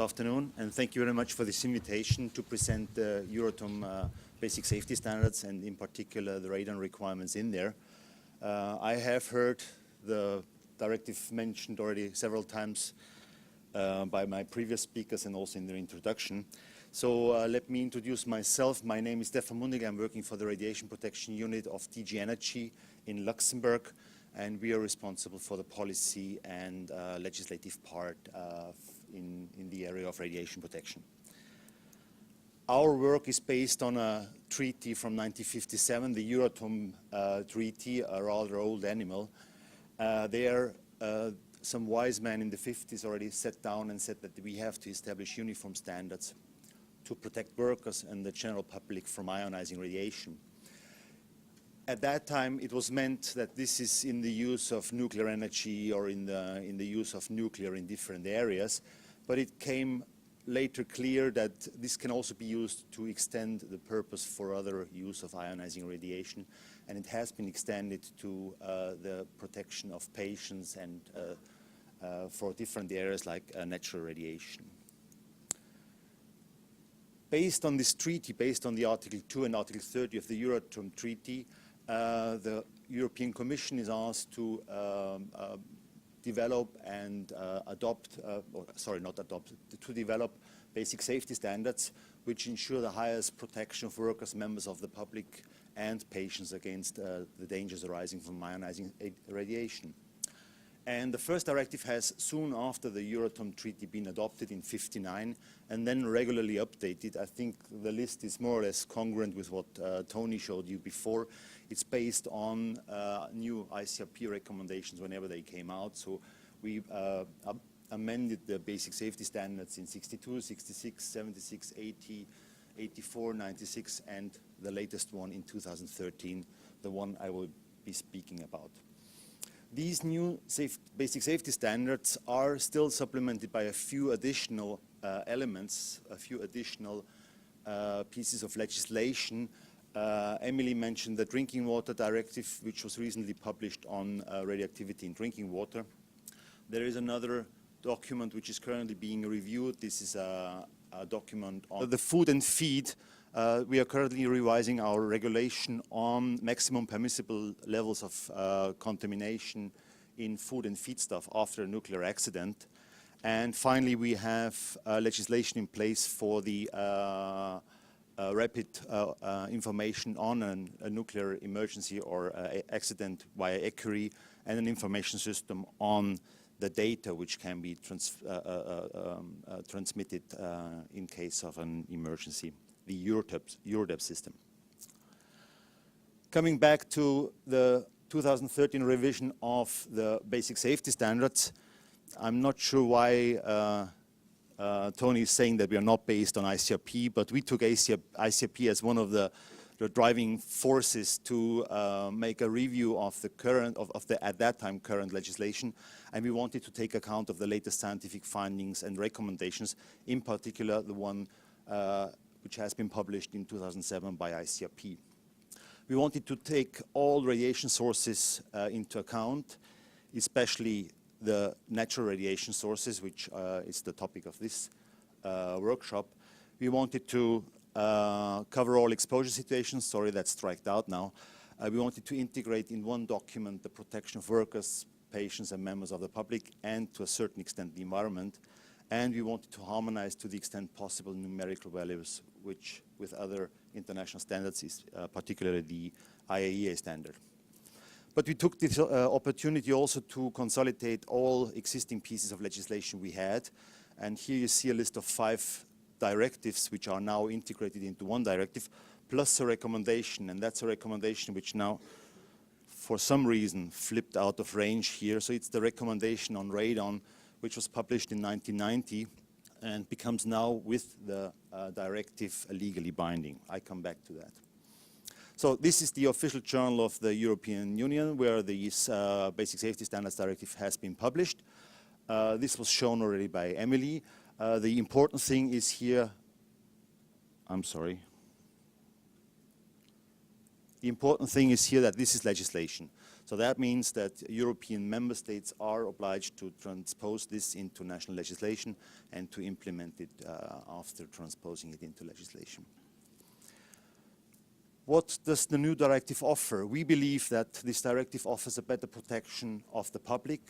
afternoon, and thank you very much for this invitation to present the Euratom basic safety standards, and in particular the radon requirements in there. I have heard the directive mentioned already several times by my previous speakers and also in their introduction. So let me introduce myself. My name is Stefan Mundigl. I'm working for the Radiation Protection Unit of DG Energy in Luxembourg, and we are responsible for the policy and legislative part in the area of radiation protection. Our work is based on a treaty from 1957, the Euratom Treaty, a rather old animal. There, some wise men in the 50s already sat down and said that we have to establish uniform standards to protect workers and the general public from ionizing radiation. At that time, it was meant that this is in the use of nuclear energy or in the use of nuclear in different areas, but it came later clear that this can also be used to extend the purpose for other use of ionizing radiation, and it has been extended to the protection of patients and for different areas like natural radiation. Based on this treaty, based on the Article 2 and Article 30 of the Euratom Treaty, the European Commission is asked to develop and to develop basic safety standards which ensure the highest protection of workers, members of the public and patients against the dangers arising from ionizing radiation. And the first directive has soon after the Euratom Treaty been adopted in '59 and then regularly updated. I think the list is more or less congruent with what Tony showed you before. It's based on new ICRP recommendations whenever they came out. So we amended the basic safety standards in 62, 66, 76, 80, 84, 96, and the latest one in 2013, the one I will be speaking about. These new basic safety standards are still supplemented by a few additional elements, a few additional pieces of legislation. Emily mentioned the Drinking Water Directive, which was recently published on radioactivity in drinking water. There is another document which is currently being reviewed. This is a document on the food and feed. We are currently revising our regulation on maximum permissible levels of contamination in food and feedstuff after a nuclear accident. And finally, we have legislation in place for the rapid information on a nuclear emergency or accident via ECRI, and an information system on the data which can be transmitted in case of an emergency, the EURODEP system. Coming back to the 2013 revision of the basic safety standards, I'm not sure why Tony is saying that we are not based on ICRP, but we took ICRP as one of the driving forces to make a review of the current, at that time current legislation, and we wanted to take account of the latest scientific findings and recommendations, in particular the one which has been published in 2007 by ICRP. We wanted to take all radiation sources into account, especially the natural radiation sources, which is the topic of this workshop. We wanted to cover all exposure situations. Sorry, that's striked out now. We wanted to integrate in one document the protection of workers, patients and members of the public, and to a certain extent the environment. And we wanted to harmonize to the extent possible numerical values, which with other international standards is particularly the IAEA standard. But we took this opportunity also to consolidate all existing pieces of legislation we had. And here you see a list of 5 directives which are now integrated into one directive, plus a recommendation. And that's a recommendation which now, for some reason, flipped out of range here. So it's the recommendation on radon, which was published in 1990 and becomes now, with the directive, legally binding. I come back to that. So this is the official journal of the European Union where this Basic Safety Standards Directive has been published. This was shown already by Emily. The important thing is here, the important thing is here that this is legislation. So that means that European member states are obliged to transpose this into national legislation and to implement it after transposing it into legislation. What does the new directive offer? We believe that this directive offers a better protection of the public,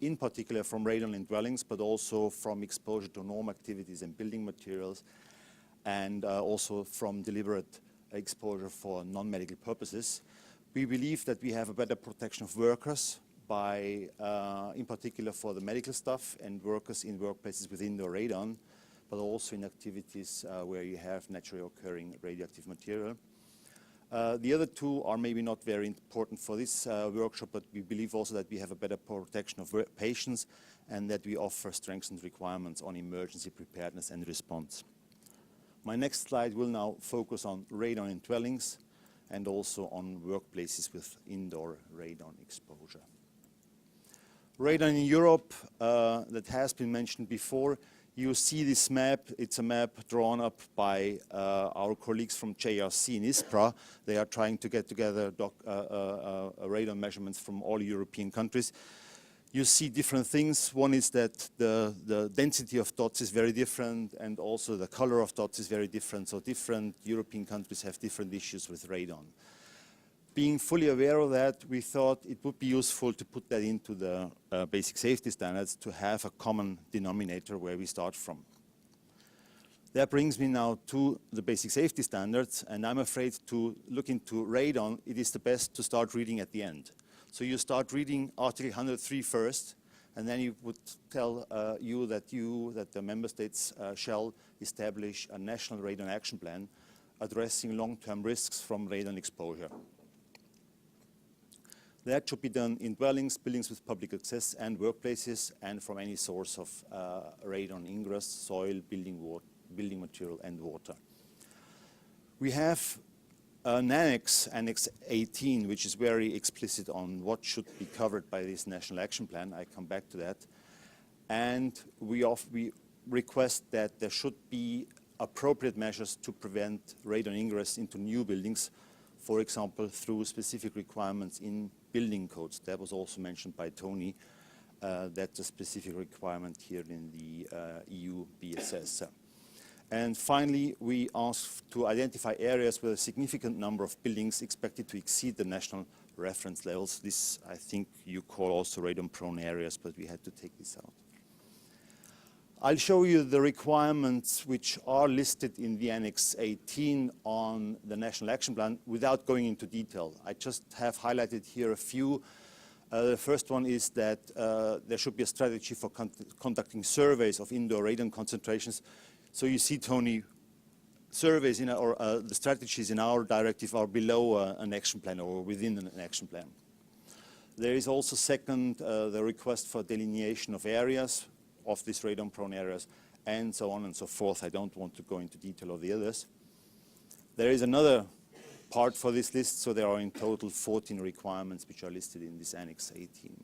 in particular from radon in dwellings, but also from exposure to norm activities and building materials, and also from deliberate exposure for non-medical purposes. We believe that we have a better protection of workers by, in particular for the medical staff and workers in workplaces with indoor radon, but also in activities where you have naturally occurring radioactive material. The other two are maybe not very important for this workshop, but we believe also that we have a better protection of patients and that we offer strengthened requirements on emergency preparedness and response. My next slide will now focus on radon in dwellings and also on workplaces with indoor radon exposure. Radon in Europe, that has been mentioned before. You see this map. It's a map drawn up by our colleagues from JRC in ISPRA. They are trying to get together radon measurements from all European countries. You see different things. One is that the density of dots is very different, and also the color of dots is very different. So different European countries have different issues with radon. Being fully aware of that, we thought it would be useful to put that into the basic safety standards to have a common denominator where we start from. That brings me now to the basic safety standards, and I'm afraid to look into radon, it is the best to start reading at the end. So you start reading Article 103 first, and then it would tell that the member states shall establish a national radon action plan addressing long-term risks from radon exposure. That should be done in dwellings, buildings with public access, and workplaces, and from any source of radon ingress, soil, building material, and water. We have an Annex 18, which is very explicit on what should be covered by this National Action Plan. I come back to that. And we request that there should be appropriate measures to prevent radon ingress into new buildings, for example, through specific requirements in building codes. That was also mentioned by Tony. That's a specific requirement here in the EU BSS. And finally, we asked to identify areas with a significant number of buildings expected to exceed the national reference levels. This, I think, you call also radon-prone areas, but we had to take this out. I'll show you the requirements which are listed in the Annex 18 on the National Action Plan without going into detail. I just have highlighted here a few. The first one is that there should be a strategy for conducting surveys of indoor radon concentrations. So you see, Tony, surveys the strategies in our directive are below an action plan or within an action plan. There is also second, the request for delineation of areas of these radon-prone areas, and so on and so forth. I don't want to go into detail of the others. There is another part for this list, so there are in total 14 requirements which are listed in this Annex 18.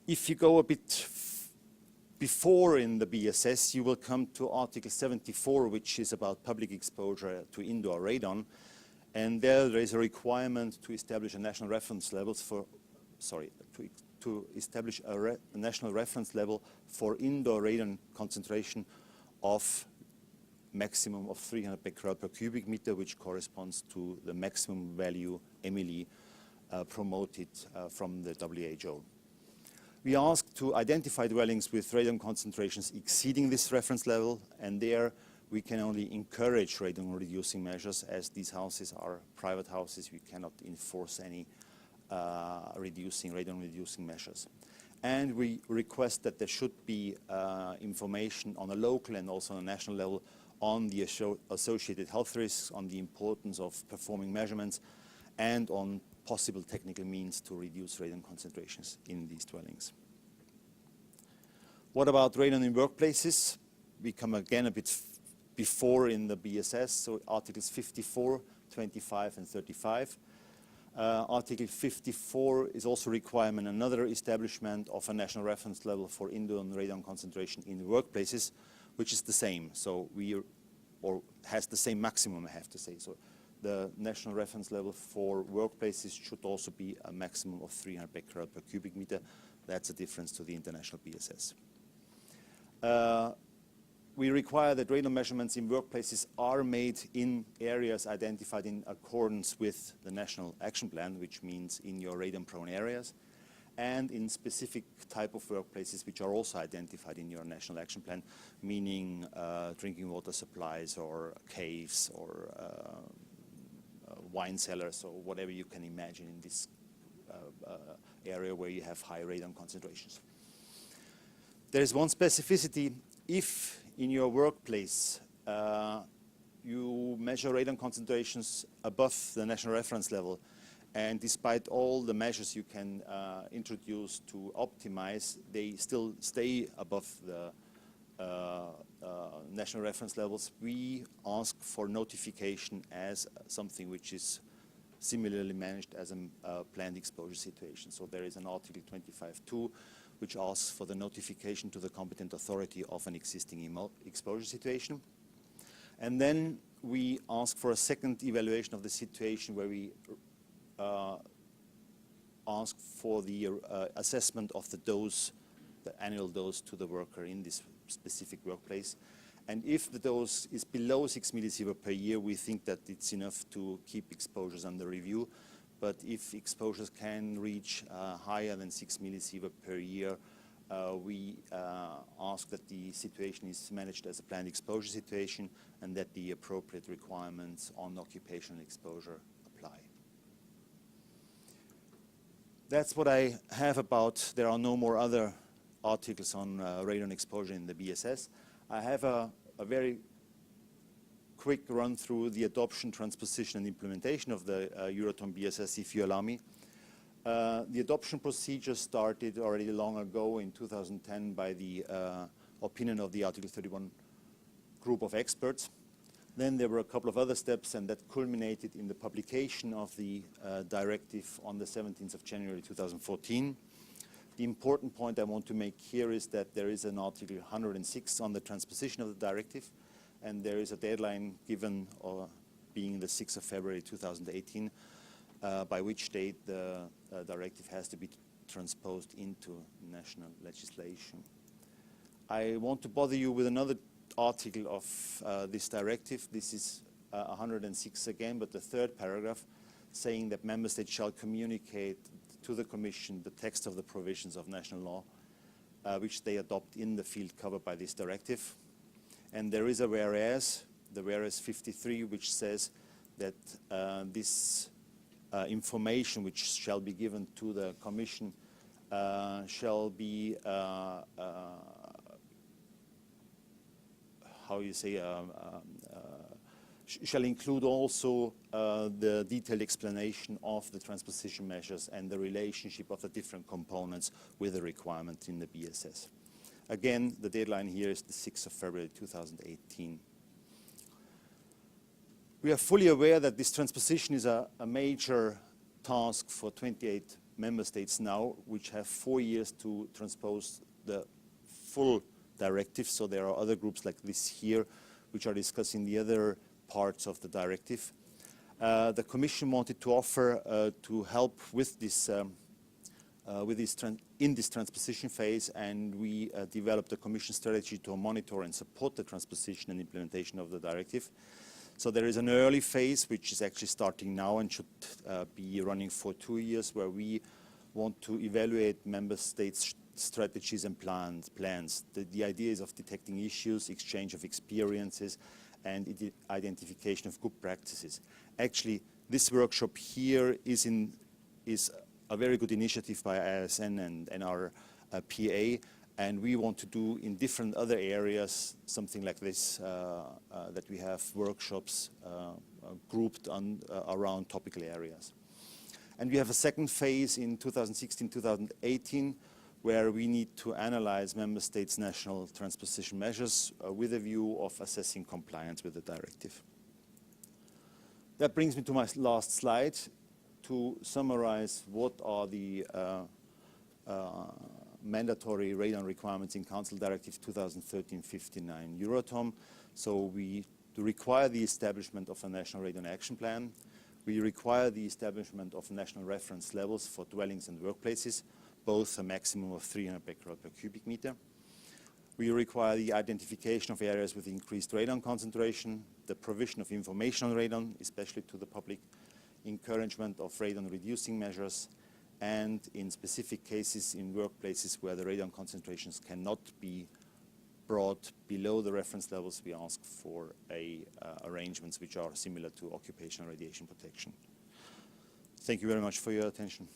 If you go a bit before in the BSS, you will come to Article 74, which is about public exposure to indoor radon. And there is a requirement to establish a national reference levels for, to establish a national reference level for indoor radon concentration of maximum of 300 becquerel per cubic meter, which corresponds to the maximum value EMILI promoted from the WHO. We asked to identify dwellings with radon concentrations exceeding this reference level, and there we can only encourage radon-reducing measures, as these houses are private houses. We cannot enforce any radon-reducing measures. And we request that there should be information on a local and also on a national level on the associated health risks, on the importance of performing measurements, and on possible technical means to reduce radon concentrations in these dwellings. What about radon in workplaces? We come again a bit before in the BSS, so Articles 54, 25, and 35. Article 54 is also requirement another establishment of a national reference level for indoor radon concentration in workplaces, which is the same. So or has the same maximum, I have to say. So the national reference level for workplaces should also be a maximum of 300 becquerel per cubic meter. That's a difference to the international BSS. We require that radon measurements in workplaces are made in areas identified in accordance with the National Action Plan, which means in your radon-prone areas, and in specific type of workplaces which are also identified in your National Action Plan, meaning drinking water supplies or caves or wine cellars or whatever you can imagine in this area where you have high radon concentrations. There is one specificity. If in your workplace you measure radon concentrations above the national reference level, and despite all the measures you can introduce to optimize, they still stay above the national reference levels, we ask for notification as something which is similarly managed as a planned exposure situation. So there is an Article 25.2 which asks for the notification to the competent authority of an existing exposure situation. And then we ask for a second evaluation of the situation where we ask for the assessment of the dose, the annual dose to the worker in this specific workplace. And if the dose is below 6 millisievert per year, we think that it's enough to keep exposures under review. But if exposures can reach higher than 6 millisievert per year, we ask that the situation is managed as a planned exposure situation and that the appropriate requirements on occupational exposure apply. That's what I have about. There are no more other articles on radon exposure in the BSS. I have a very quick run through the adoption, transposition and implementation of the Euratom BSS, if you allow me. The adoption procedure started already long ago in 2010 by the opinion of the Article 31 group of experts. Then there were a couple of other steps, and that culminated in the publication of the directive on the 17th of January 2014. The important point I want to make here is that there is an Article 106 on the transposition of the directive, and there is a deadline given, being the 6th of February 2018, by which date the directive has to be transposed into national legislation. I want to bother you with another article of this directive. This is 106 again, but the third paragraph, saying that member states shall communicate to the Commission the text of the provisions of national law, which they adopt in the field covered by this directive. And there is a whereas, the whereas 53, which says that this information which shall be given to the Commission shall be, shall include also the detailed explanation of the transposition measures and the relationship of the different components with the requirement in the BSS. Again, the deadline here is the 6th of February 2018. We are fully aware that this transposition is a major task for 28 member states now, which have 4 years to transpose the full directive. So there are other groups like this here which are discussing the other parts of the directive. The Commission wanted to offer to help with this in this transposition phase, and we developed a Commission strategy to monitor and support the transposition and implementation of the directive. So there is an early phase which is actually starting now and should be running for 2 years, where we want to evaluate member states' strategies and plans. The idea is of detecting issues, exchange of experiences, and identification of good practices. Actually, this workshop here is a very good initiative by ASN and NRPA, and we want to do in different other areas something like this, that we have workshops grouped around topical areas. And we have a second phase in 2016-2018, where we need to analyze member states' national transposition measures with a view of assessing compliance with the directive. That brings me to my last slide to summarize what are the mandatory radon requirements in Council Directive 2013-59 Euratom. So we to require the establishment of a national radon action plan. We require the establishment of national reference levels for dwellings and workplaces, both a maximum of 300 becquerel per cubic meter. We require the identification of areas with increased radon concentration, the provision of information on radon, especially to the public, encouragement of radon reducing measures, and in specific cases in workplaces where the radon concentrations cannot be brought below the reference levels, we ask for arrangements which are similar to occupational radiation protection. Thank you very much for your attention.